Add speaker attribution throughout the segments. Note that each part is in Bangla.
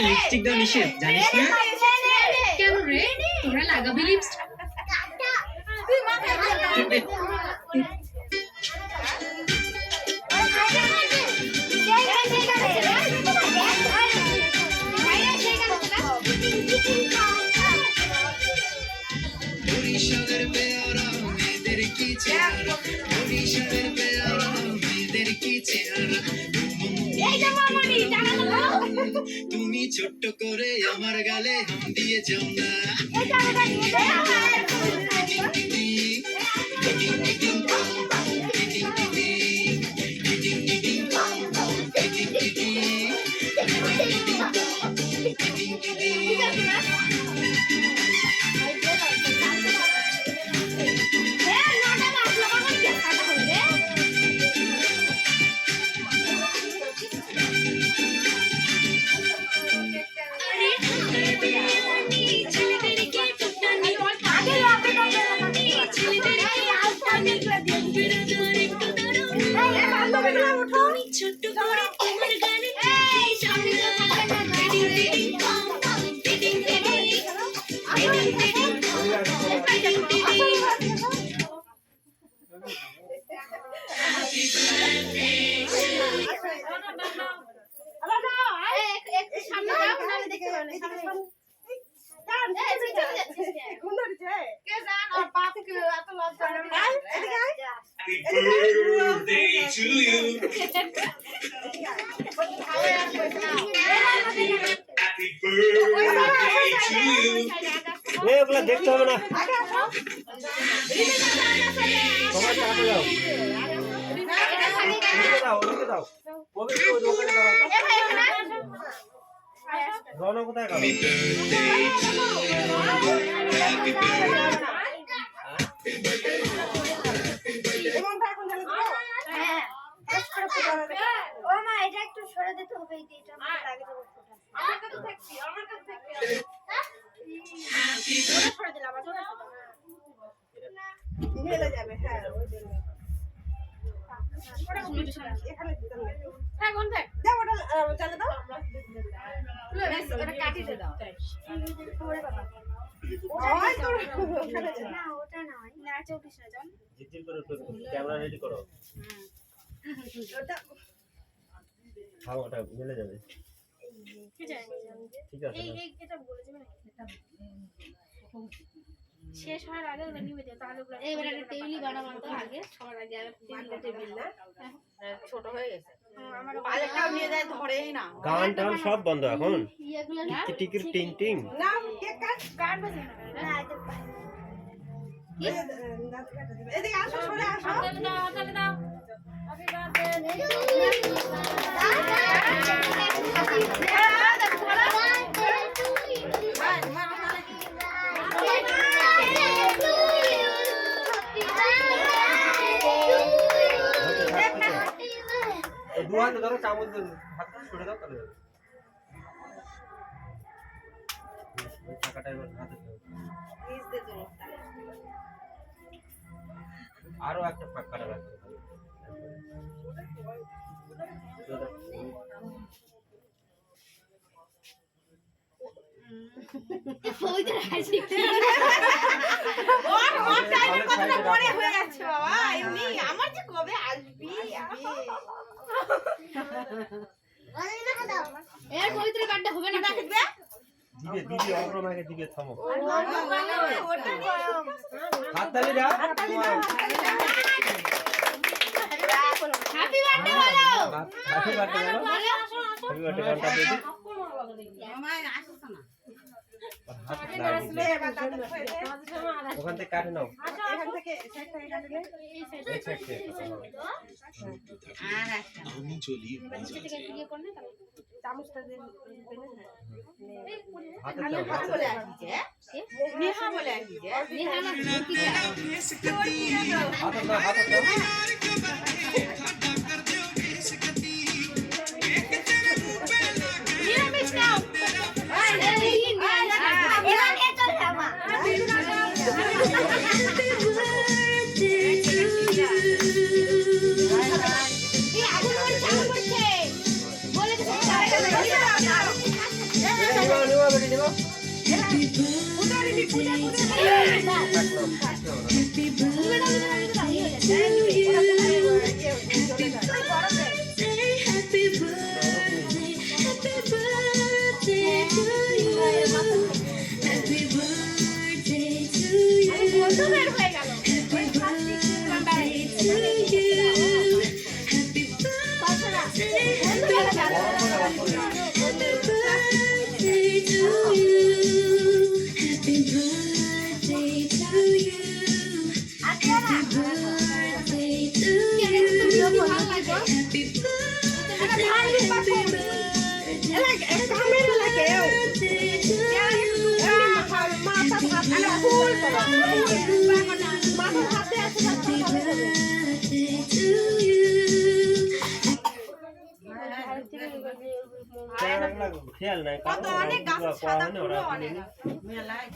Speaker 1: লিপস্টিক দাও নিষেধ জানিস না
Speaker 2: কেন রে তোরা লাগাবি লিপস্টিক
Speaker 3: তুমি ছোট্ট করে আমার গালে দিয়ে যাও না দেখতে হবে না ক্যামেরা রেডি করো ওটা মিলে যাবে ঠিক আছে
Speaker 2: শেষ হওয়ার আগে ওটা নিয়ে যেতে তাহলে এবারে একটা টেবিলই বানাবো তো আগে সবার আগে টেবিল না ছোট হয়ে গেছে আমার পালেটাও নিয়ে যায় ধরেই না
Speaker 1: গান টান সব বন্ধ এখন টিকির টিং টিং
Speaker 2: না কেক কাট বাজে না এদিকে আসো সরে আসো তাহলে দাও হ্যাপি
Speaker 1: দু হাতে ধরো চামচ হাতে ছুড়ে দাও তাহলে টাকাটা এবার হাতে দাও আরো একটা ফাঁকা রাখতে হবে
Speaker 2: ওইটা হাসি ওর টাইমে কতটা পরে হয়ে যাচ্ছে বাবা এমনি আমার যে কবে আসবি এর পবিত্র কাটটা হবে না দেখবে
Speaker 1: দিদি অগ্রমাকে দিকে থামো
Speaker 2: ওটা
Speaker 1: হাত তালি দাও
Speaker 2: হ্যাপি বার্থডে বলো
Speaker 1: হ্যাপি বার্থডে বলো হ্যাপি বার্থডে গানটা দিদি
Speaker 2: আমার আসছ না
Speaker 1: ওখান থেকে কাটে নাও
Speaker 3: আমি চলি
Speaker 1: হাতে দাও হাতে দাও খেয়াল নাই কত অনেক গাছ সাদা ফুল অনেক মেলায়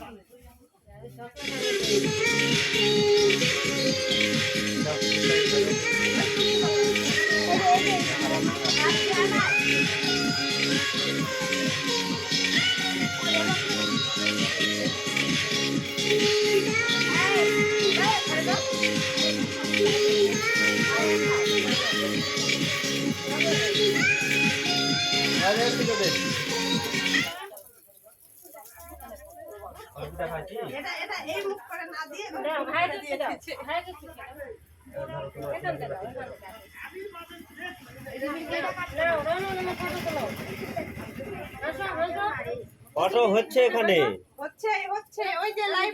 Speaker 1: অটো হচ্ছে এখানে
Speaker 2: হচ্ছে হচ্ছে ওই যে লাইভ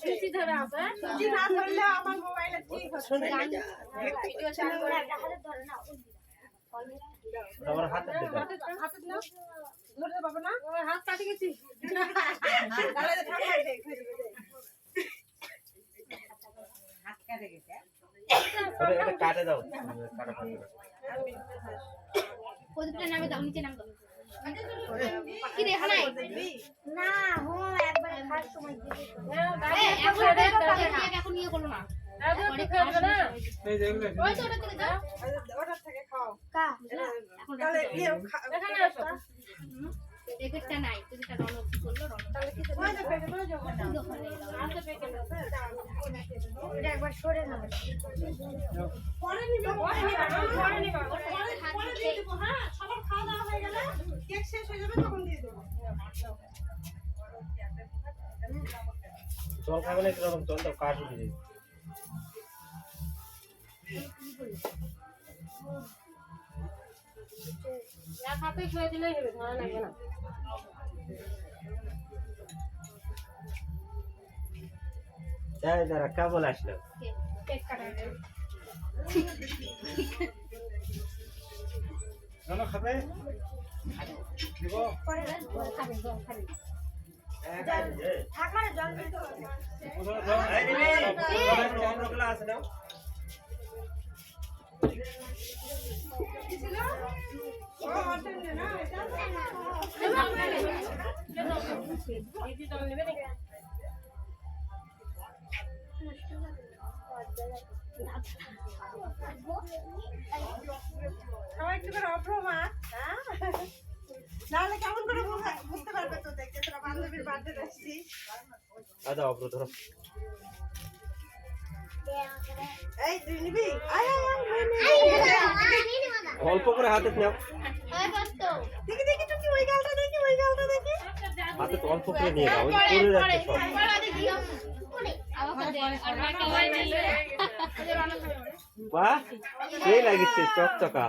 Speaker 2: সুচি ধরে আছে সুচি না ধরলে আমার মোবাইলে ঠিক হচ্ছে ভিডিও চালু করে ধরে না
Speaker 1: আমার হাতে দে
Speaker 2: হাতে নাও ধরে বাবা না ওই হাত কাটি গেছি তাহলে ঠান্ডা দেখ হাত কাটে গেছে
Speaker 1: এটা কাটে দাও কাটা পানি
Speaker 4: প্রদীপটা নামে দাও নিচে নাম দাও কি রে হানাই না হো একবার খাওয়ার সময় দিবি এখন নিয়ে করলো না ওই তো ওটা থেকে দাও
Speaker 2: ওটা থেকে খাও
Speaker 4: কা এখন
Speaker 2: তাহলে এখানে আসো
Speaker 4: প্যাকেটটা নাই প্রদীপটা রণ কি করলো রণ
Speaker 2: তাহলে কি ওই যে প্যাকেট ওই যে
Speaker 4: দোকানে
Speaker 2: আছে প্যাকেট
Speaker 4: এটা একবার সরে নাও
Speaker 2: পরে নিবা পরে নিবা পরে দিয়ে দেবো হ্যাঁ সবার খাওয়া দাওয়া হয়ে গেলে কেক শেষ হয়ে যাবে তখন দিয়ে দেবো
Speaker 1: জল খাবে না কিরকম জল দাও কাঠ উঠে যাবে
Speaker 2: এক হাতে খেয়ে দিলেই হবে ধরা লাগবে না
Speaker 1: এই দাঁড়া কেবল আসলো
Speaker 4: কেক কাটা
Speaker 1: জানো খাবে দিব
Speaker 4: পরে খাবে জল খাবে
Speaker 1: থাক
Speaker 4: মানে জল দিতে
Speaker 1: অন্যগুলো আছে নাও
Speaker 2: সবাই একটু করে অপ্রমা নাহলে কেমন করে বুঝতে পারবে তো দেখতে তোরা বান্ধবীর বার্থডে আসছি
Speaker 1: আদা অপ্র ধরো
Speaker 2: এই তুই নিবি আয়
Speaker 1: অল্প করে হাতে নাও
Speaker 2: দেখি দেখি তুই ওই গালটা দেখি
Speaker 1: হাতে অল্প করে নিয়ে নাও ওই করে রাখতে সব বাহ সেই লাগিছে চকচকা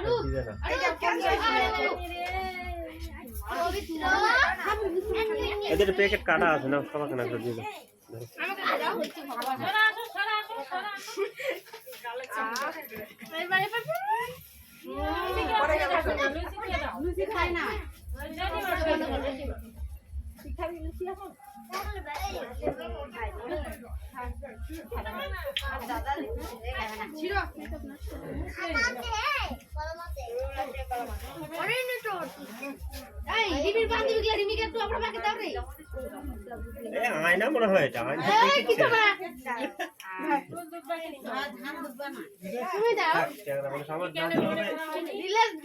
Speaker 1: দিবে না। এদের প্যাকেট কাটা আছে না, সবাইকে না করে দিবে। আয়না মনে হয় এটা আয়না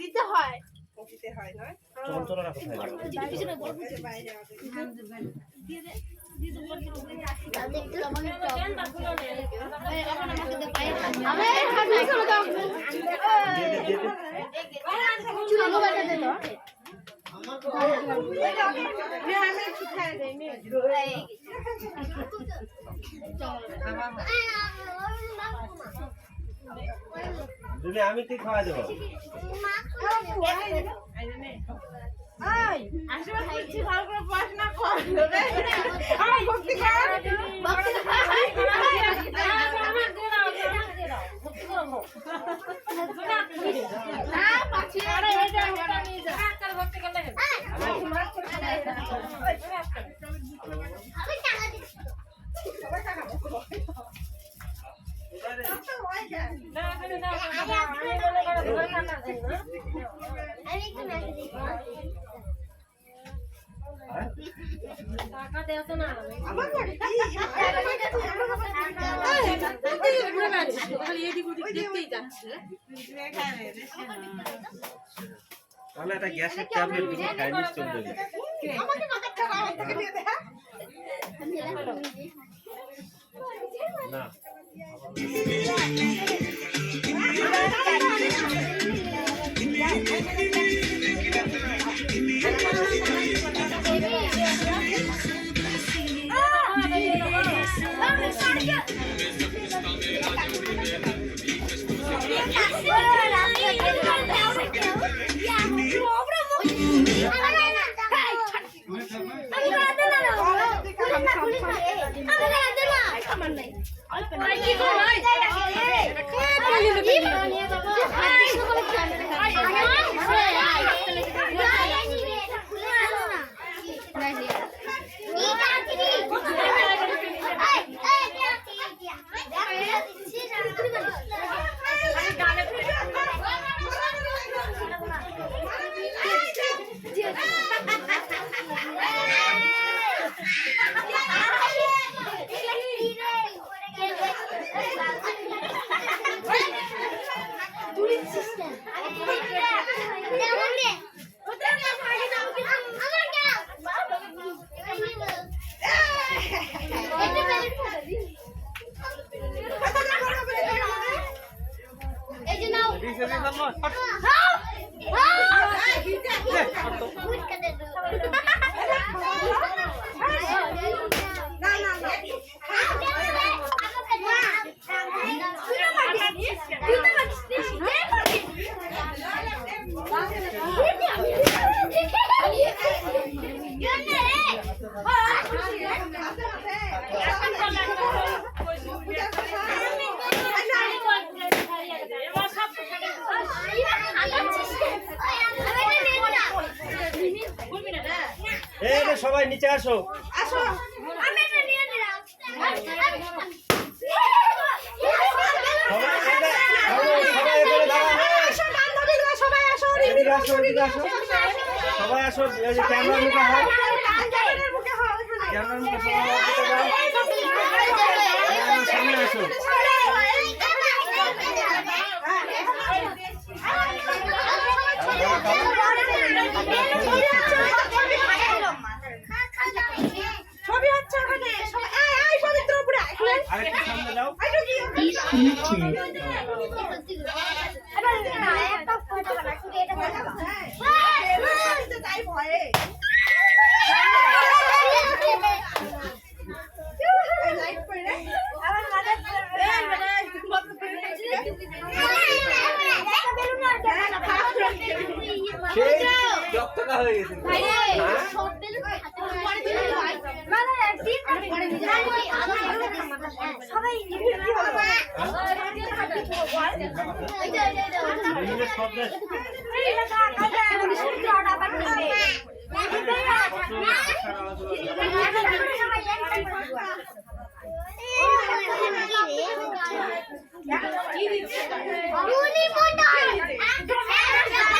Speaker 2: দিতে হয়
Speaker 1: চঞ্চলরা কোথায় দিলে আমি ঠিক খাওয়া দেবো। তাহলে একটা গ্যাসের ট্যাবলেট দিবি, খাই নিস চলে যাবে। না সবাই নিচে আসো। সবাই আসো, ক্যামেরার মুখে হয়, ক্যামেরার মুখে সামনে আসো।
Speaker 2: ছবি হচ্ছে ওখানে পবিত্র উপরে
Speaker 1: আরেকটু সামনে যাও।
Speaker 5: সেই চকচকা হয়ে গেছে।
Speaker 4: সবাই